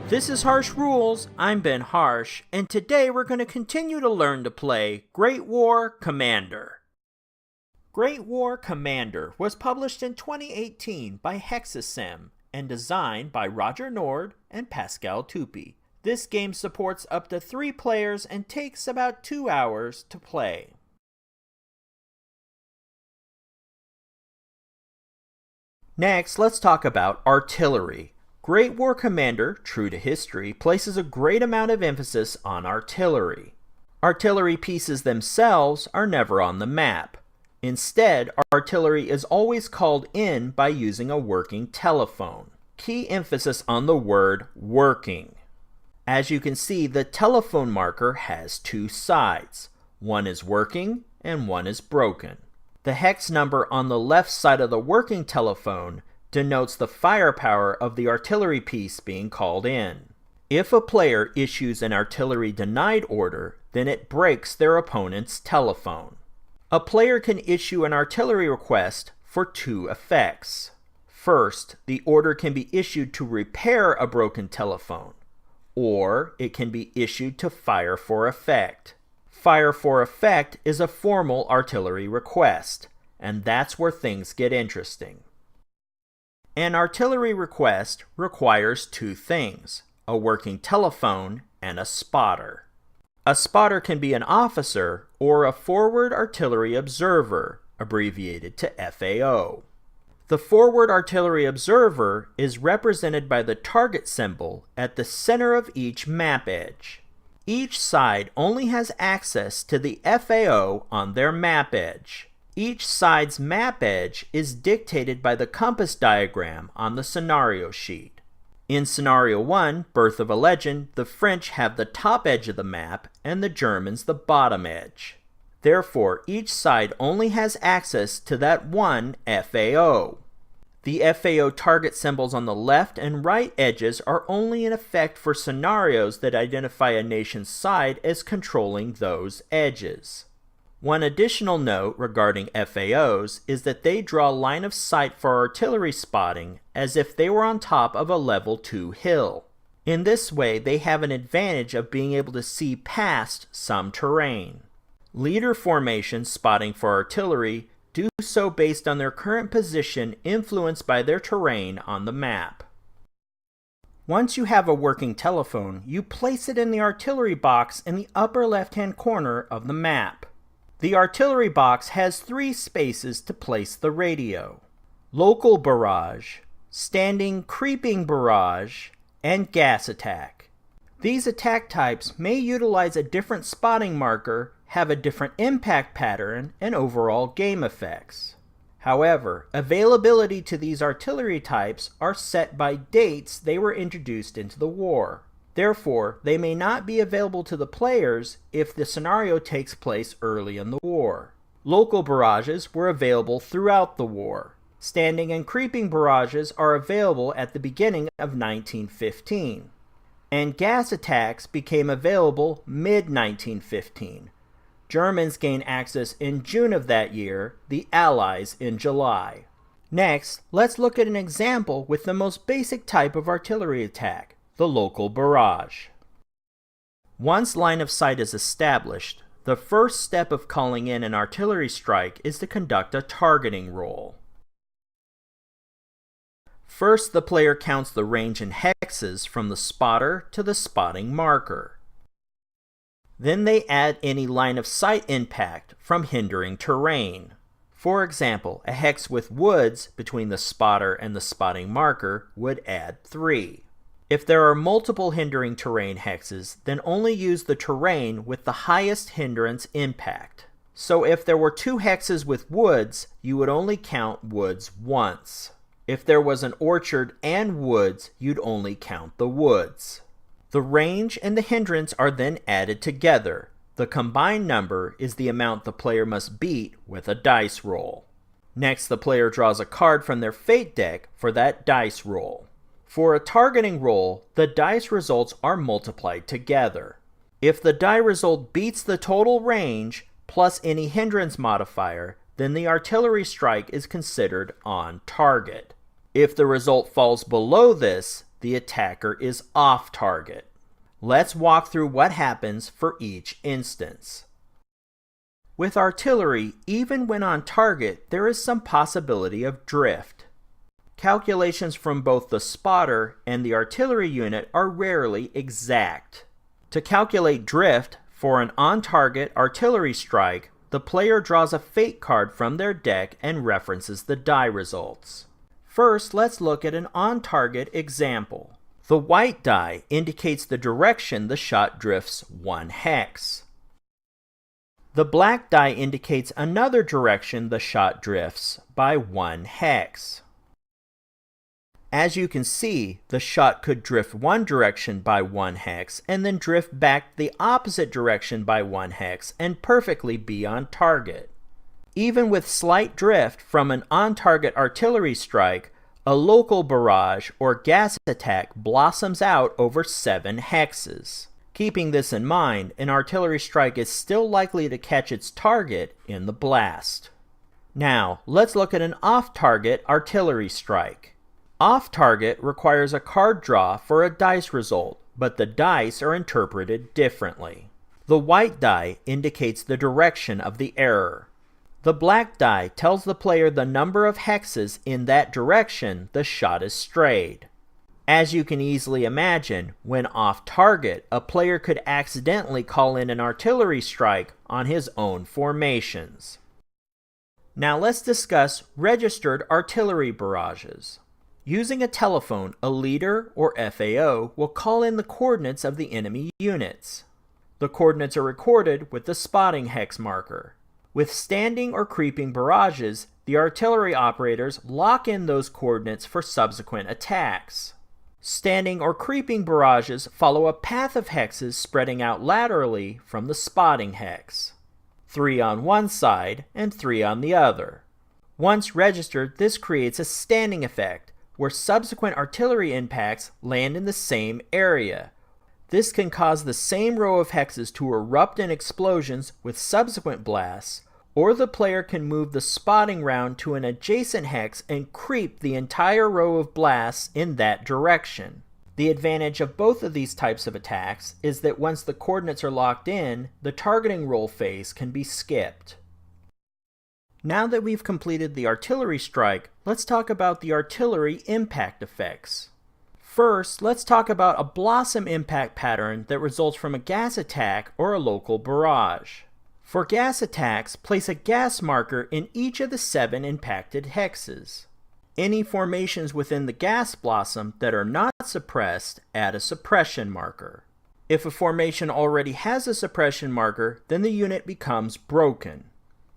This is Harsh Rules, I'm Ben Harsh, and today we're going to continue to learn to play Great War Commander. Great War Commander was published in 2018 by Hexasym and designed by Roger Nord and Pascal Tupi. This game supports up to 3 players and takes about 2 hours to play. Next, let's talk about artillery. Great War Commander, true to history, places a great amount of emphasis on artillery. Artillery pieces themselves are never on the map. Instead, artillery is always called in by using a working telephone. Key emphasis on the word working. As you can see, the telephone marker has 2 sides. One is working and one is broken. The hex number on the left side of the working telephone denotes the firepower of the artillery piece being called in. If a player issues an artillery denied order, then it breaks their opponent's telephone. A player can issue an artillery request for 2 effects. First, the order can be issued to repair a broken telephone, or it can be issued to fire for effect. Fire for effect is a formal artillery request, and that's where things get interesting. An artillery request requires 2 things, a working telephone and a spotter. A spotter can be an officer or a forward artillery observer, abbreviated to FAO. The forward artillery observer is represented by the target symbol at the center of each map edge. Each side only has access to the FAO on their map edge. Each side's map edge is dictated by the compass diagram on the scenario sheet. In Scenario 1, Birth of a Legend, the French have the top edge of the map and the Germans the bottom edge. Therefore, each side only has access to that one FAO. The FAO target symbols on the left and right edges are only in effect for scenarios that identify a nation's side as controlling those edges. One additional note regarding FAOs is that they draw line of sight for artillery spotting as if they were on top of a level 2 hill. In this way, they have an advantage of being able to see past some terrain. Leader formations spotting for artillery do so based on their current position influenced by their terrain on the map. Once you have a working telephone, you place it in the artillery box in the upper left-hand corner of the map. The artillery box has 3 spaces to place the radio: local barrage, standing creeping barrage, and gas attack. These attack types may utilize a different spotting marker, have a different impact pattern, and overall game effects. However, availability to these artillery types are set by dates they were introduced into the war. Therefore, they may not be available to the players if the scenario takes place early in the war. Local barrages were available throughout the war. Standing and creeping barrages are available at the beginning of 1915. And gas attacks became available mid-1915. Germans gained access in June of that year, the Allies in July. Next, let's look at an example with the most basic type of artillery attack: the local barrage. Once line of sight is established, the first step of calling in an artillery strike is to conduct a targeting roll. First, the player counts the range in hexes from the spotter to the spotting marker. Then they add any line of sight impact from hindering terrain. For example, a hex with woods between the spotter and the spotting marker would add 3. If there are multiple hindering terrain hexes, then only use the terrain with the highest hindrance impact. So if there were 2 hexes with woods, you would only count woods once. If there was an orchard and woods, you'd only count the woods. The range and the hindrance are then added together. The combined number is the amount the player must beat with a dice roll. Next, the player draws a card from their fate deck for that dice roll. For a targeting roll, the dice results are multiplied together. If the die result beats the total range plus any hindrance modifier, then the artillery strike is considered on target. If the result falls below this, the attacker is off target. Let's walk through what happens for each instance. With artillery, even when on target, there is some possibility of drift. Calculations from both the spotter and the artillery unit are rarely exact. To calculate drift for an on-target artillery strike, the player draws a fate card from their deck and references the die results. First, let's look at an on-target example. The white die indicates the direction the shot drifts 1 hex. The black die indicates another direction the shot drifts by 1 hex. As you can see, the shot could drift one direction by 1 hex and then drift back the opposite direction by 1 hex and perfectly be on target. Even with slight drift from an on-target artillery strike, a local barrage or gas attack blossoms out over 7 hexes. Keeping this in mind, an artillery strike is still likely to catch its target in the blast. Now, let's look at an off-target artillery strike. Off-target requires a card draw for a dice result, but the dice are interpreted differently. The white die indicates the direction of the error. The black die tells the player the number of hexes in that direction the shot is strayed. As you can easily imagine, when off-target, a player could accidentally call in an artillery strike on his own formations. Now let's discuss registered artillery barrages. Using a telephone, a leader or FAO will call in the coordinates of the enemy units. The coordinates are recorded with the spotting hex marker. With standing or creeping barrages, the artillery operators lock in those coordinates for subsequent attacks. Standing or creeping barrages follow a path of hexes spreading out laterally from the spotting hex. 3 on one side and 3 on the other. Once registered, this creates a standing effect, where subsequent artillery impacts land in the same area. This can cause the same row of hexes to erupt in explosions with subsequent blasts, or the player can move the spotting round to an adjacent hex and creep the entire row of blasts in that direction. The advantage of both of these types of attacks is that once the coordinates are locked in, the targeting roll phase can be skipped. Now that we've completed the artillery strike, let's talk about the artillery impact effects. First, let's talk about a blossom impact pattern that results from a gas attack or a local barrage. For gas attacks, place a gas marker in each of the 7 impacted hexes. Any formations within the gas blossom that are not suppressed, add a suppression marker. If a formation already has a suppression marker, then the unit becomes broken.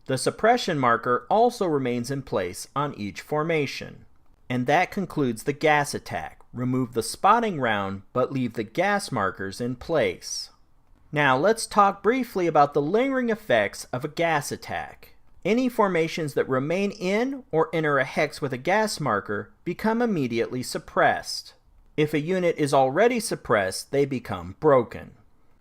The suppression marker also remains in place on each formation. And that concludes the gas attack. Remove the spotting round, but leave the gas markers in place. Now let's talk briefly about the lingering effects of a gas attack. Any formations that remain in or enter a hex with a gas marker become immediately suppressed. If a unit is already suppressed, they become broken.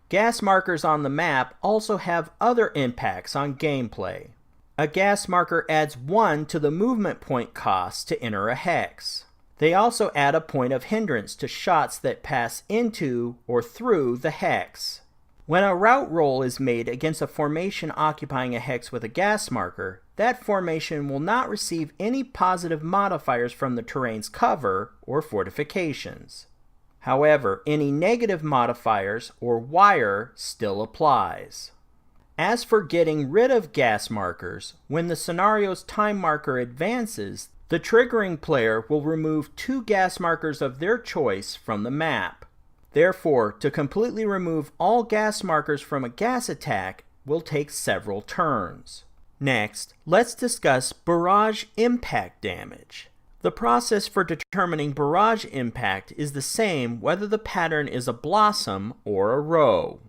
Gas markers on the map also have other impacts on gameplay. A gas marker adds 1 to the movement point cost to enter a hex. They also add a point of hindrance to shots that pass into or through the hex. When a route roll is made against a formation occupying a hex with a gas marker, that formation will not receive any positive modifiers from the terrain's cover or fortifications. However, any negative modifiers or wire still applies. As for getting rid of gas markers, when the scenario's time marker advances, the triggering player will remove 2 gas markers of their choice from the map. Therefore, to completely remove all gas markers from a gas attack will take several turns. Next, let's discuss barrage impact damage. The process for determining barrage impact is the same whether the pattern is a blossom or a row.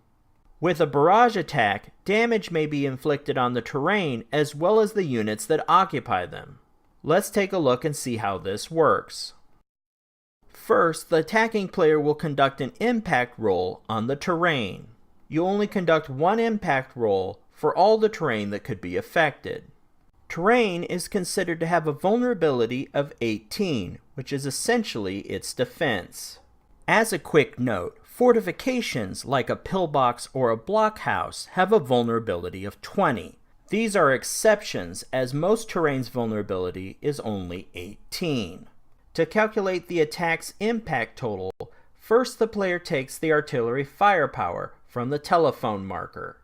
With a barrage attack, damage may be inflicted on the terrain as well as the units that occupy them. Let's take a look and see how this works. First, the attacking player will conduct an impact roll on the terrain. You only conduct one impact roll for all the terrain that could be affected. Terrain is considered to have a vulnerability of 18, which is essentially its defense. As a quick note, fortifications like a pillbox or a blockhouse have a vulnerability of 20. These are exceptions, as most terrain's vulnerability is only 18. To calculate the attack's impact total, first the player takes the artillery firepower from the telephone marker.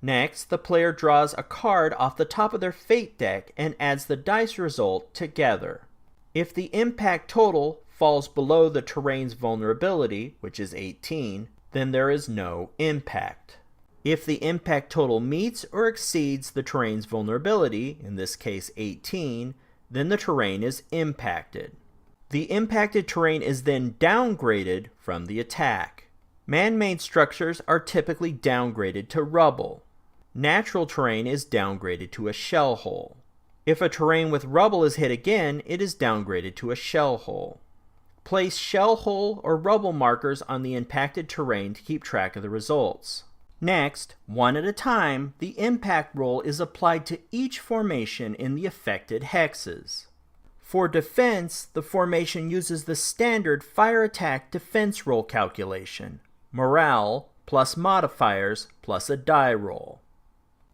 Next, the player draws a card off the top of their fate deck and adds the dice result together. If the impact total falls below the terrain's vulnerability, which is 18, then there is no impact. If the impact total meets or exceeds the terrain's vulnerability, in this case 18, then the terrain is impacted. The impacted terrain is then downgraded from the attack. Man-made structures are typically downgraded to rubble. Natural terrain is downgraded to a shell hole. If a terrain with rubble is hit again, it is downgraded to a shell hole. Place shell hole or rubble markers on the impacted terrain to keep track of the results. Next, one at a time, the impact roll is applied to each formation in the affected hexes. For defense, the formation uses the standard fire attack defense roll calculation, morale plus modifiers plus a die roll.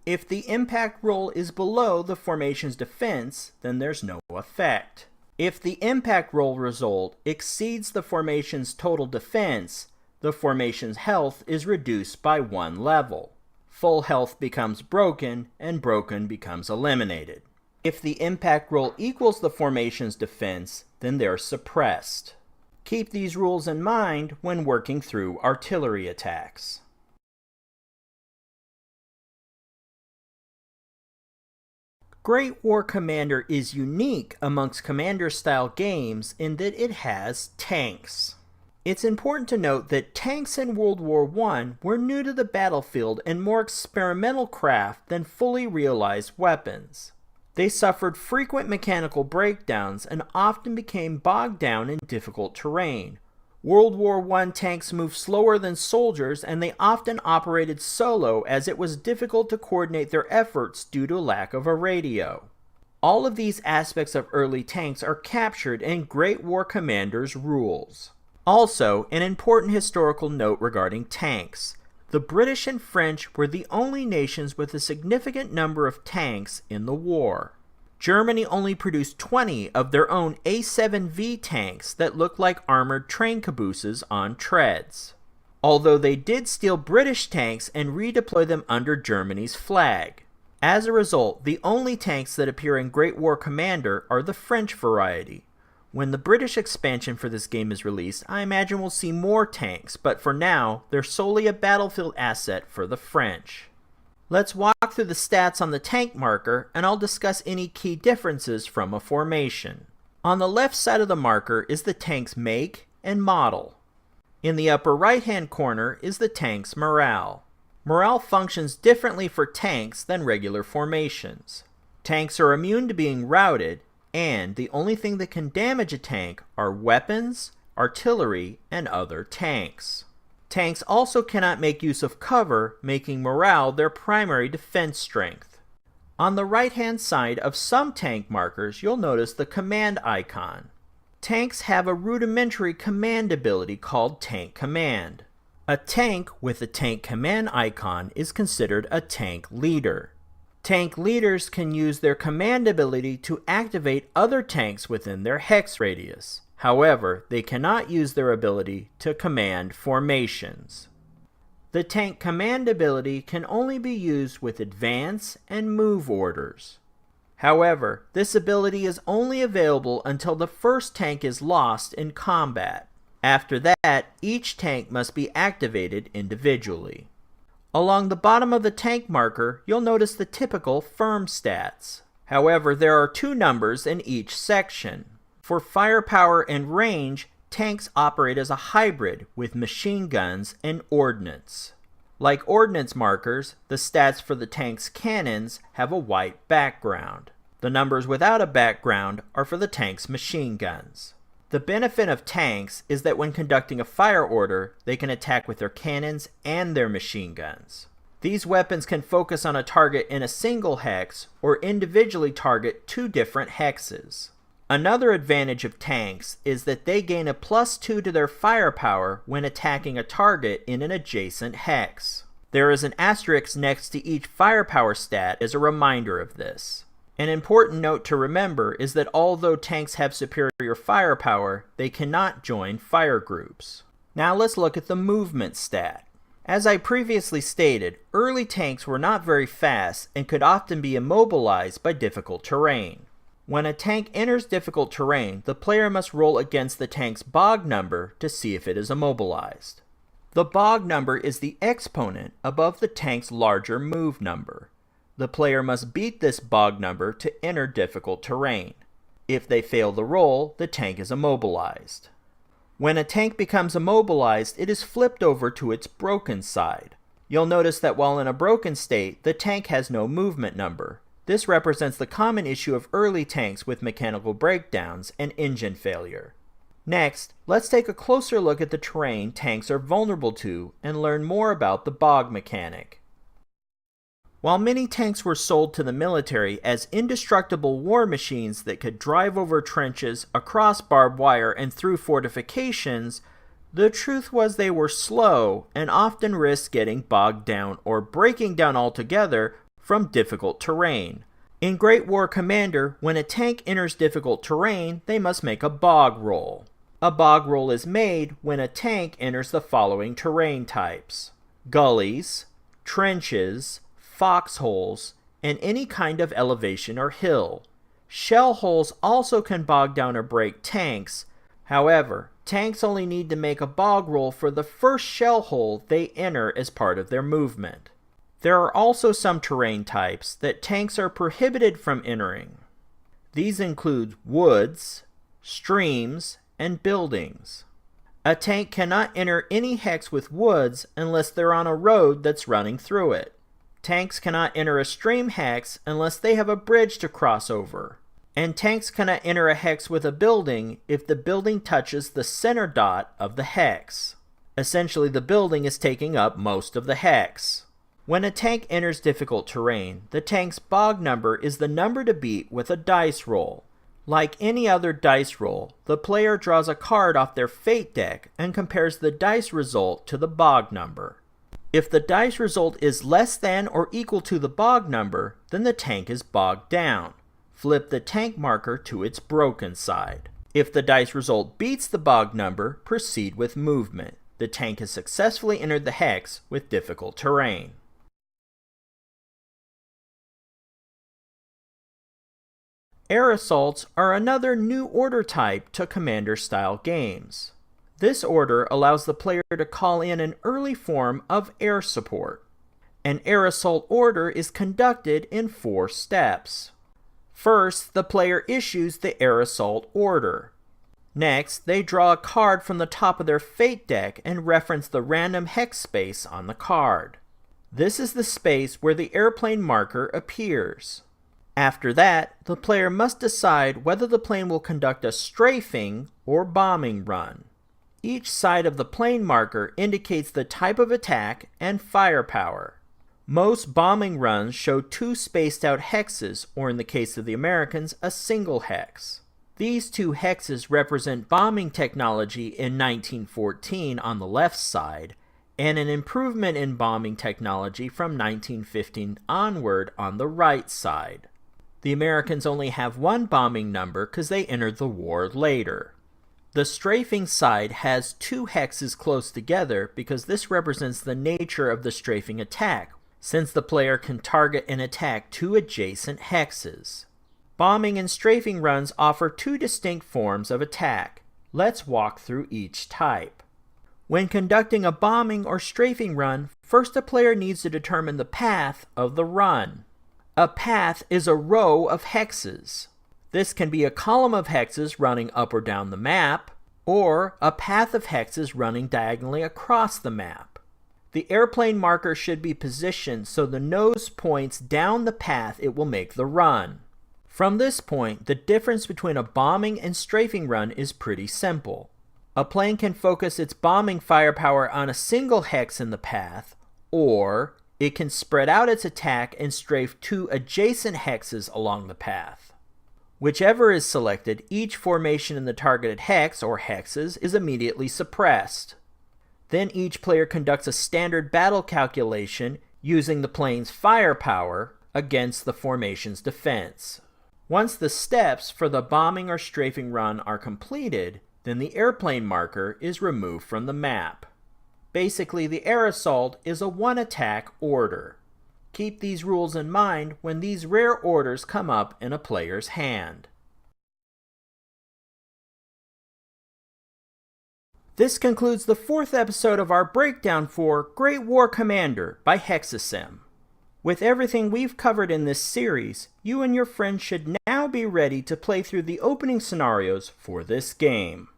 If the impact roll is below the formation's defense, then there's no effect. If the impact roll result exceeds the formation's total defense, the formation's health is reduced by 1 level. Full health becomes broken, and broken becomes eliminated. If the impact roll equals the formation's defense, then they're suppressed. Keep these rules in mind when working through artillery attacks. Great War Commander is unique amongst Commander-style games in that it has tanks. It's important to note that tanks in World War I were new to the battlefield and more experimental craft than fully realized weapons. They suffered frequent mechanical breakdowns and often became bogged down in difficult terrain. World War I tanks moved slower than soldiers, and they often operated solo as it was difficult to coordinate their efforts due to lack of a radio. All of these aspects of early tanks are captured in Great War Commander's rules. Also, an important historical note regarding tanks. The British and French were the only nations with a significant number of tanks in the war. Germany only produced 20 of their own A7V tanks that looked like armored train cabooses on treads. Although they did steal British tanks and redeploy them under Germany's flag. As a result, the only tanks that appear in Great War Commander are the French variety. When the British expansion for this game is released, I imagine we'll see more tanks, but for now, they're solely a battlefield asset for the French. Let's walk through the stats on the tank marker, and I'll discuss any key differences from a formation. On the left side of the marker is the tank's make and model. In the upper right-hand corner is the tank's morale. Morale functions differently for tanks than regular formations. Tanks are immune to being routed, and the only thing that can damage a tank are weapons, artillery, and other tanks. Tanks also cannot make use of cover, making morale their primary defense strength. On the right-hand side of some tank markers, you'll notice the command icon. Tanks have a rudimentary command ability called Tank Command. A tank with a Tank Command icon is considered a tank leader. Tank leaders can use their command ability to activate other tanks within their hex radius. However, they cannot use their ability to command formations. The tank command ability can only be used with advance and move orders. However, this ability is only available until the first tank is lost in combat. After that, each tank must be activated individually. Along the bottom of the tank marker, you'll notice the typical firm stats. However, there are 2 numbers in each section. For firepower and range, tanks operate as a hybrid with machine guns and ordnance. Like ordnance markers, the stats for the tank's cannons have a white background. The numbers without a background are for the tank's machine guns. The benefit of tanks is that when conducting a fire order, they can attack with their cannons and their machine guns. These weapons can focus on a target in a single hex or individually target two different hexes. Another advantage of tanks is that they gain a +2 to their firepower when attacking a target in an adjacent hex. There is an asterisk next to each firepower stat as a reminder of this. An important note to remember is that although tanks have superior firepower, they cannot join fire groups. Now let's look at the movement stat. As I previously stated, early tanks were not very fast and could often be immobilized by difficult terrain. When a tank enters difficult terrain, the player must roll against the tank's BOG number to see if it is immobilized. The BOG number is the exponent above the tank's larger move number. The player must beat this BOG number to enter difficult terrain. If they fail the roll, the tank is immobilized. When a tank becomes immobilized, it is flipped over to its broken side. You'll notice that while in a broken state, the tank has no movement number. This represents the common issue of early tanks with mechanical breakdowns and engine failure. Next, let's take a closer look at the terrain tanks are vulnerable to and learn more about the BOG mechanic. While many tanks were sold to the military as indestructible war machines that could drive over trenches, across barbed wire, and through fortifications, the truth was they were slow and often risked getting bogged down or breaking down altogether from difficult terrain. In Great War Commander, when a tank enters difficult terrain, they must make a BOG roll. A BOG roll is made when a tank enters the following terrain types: gullies, trenches, foxholes, and any kind of elevation or hill. Shell holes also can bog down or break tanks. However, tanks only need to make a BOG roll for the first shell hole they enter as part of their movement. There are also some terrain types that tanks are prohibited from entering. These include woods, streams, and buildings. A tank cannot enter any hex with woods unless they're on a road that's running through it. Tanks cannot enter a stream hex unless they have a bridge to cross over. And tanks cannot enter a hex with a building if the building touches the center dot of the hex. Essentially, the building is taking up most of the hex. When a tank enters difficult terrain, the tank's BOG number is the number to beat with a dice roll. Like any other dice roll, the player draws a card off their fate deck and compares the dice result to the BOG number. If the dice result is less than or equal to the BOG number, then the tank is bogged down. Flip the tank marker to its broken side. If the dice result beats the BOG number, proceed with movement. The tank has successfully entered the hex with difficult terrain. Air assaults are another new order type to Commander-style games. This order allows the player to call in an early form of air support. An air assault order is conducted in 4 steps. First, the player issues the air assault order. Next, they draw a card from the top of their fate deck and reference the random hex space on the card. This is the space where the airplane marker appears. After that, the player must decide whether the plane will conduct a strafing or bombing run. Each side of the plane marker indicates the type of attack and firepower. Most bombing runs show 2 spaced out hexes, or in the case of the Americans, a single hex. These 2 hexes represent bombing technology in 1914 on the left side, and an improvement in bombing technology from 1915 onward on the right side. The Americans only have 1 bombing number because they entered the war later. The strafing side has 2 hexes close together because this represents the nature of the strafing attack, since the player can target and attack 2 adjacent hexes. Bombing and strafing runs offer 2 distinct forms of attack. Let's walk through each type. When conducting a bombing or strafing run, first a player needs to determine the path of the run. A path is a row of hexes. This can be a column of hexes running up or down the map, or a path of hexes running diagonally across the map. The airplane marker should be positioned so the nose points down the path it will make the run. From this point, the difference between a bombing and strafing run is pretty simple. A plane can focus its bombing firepower on a single hex in the path, or It can spread out its attack and strafe 2 adjacent hexes along the path. Whichever is selected, each formation in the targeted hex or hexes is immediately suppressed. Then each player conducts a standard battle calculation using the plane's firepower against the formation's defense. Once the steps for the bombing or strafing run are completed, then the airplane marker is removed from the map. Basically, the air assault is a one-attack order. Keep these rules in mind when these rare orders come up in a player's hand. This concludes the 4th episode of our breakdown for Great War Commander by Hexasim. With everything we've covered in this series, you and your friends should now be ready to play through the opening scenarios for this game.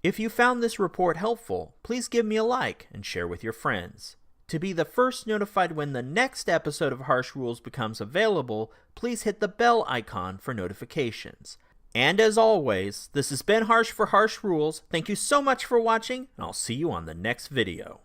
If you found this report helpful, please give me a like and share with your friends. To be the first notified when the next episode of Harsh Rules becomes available, please hit the bell icon for notifications. And as always, this has been Harsh for Harsh Rules. Thank you so much for watching, and I'll see you on the next video.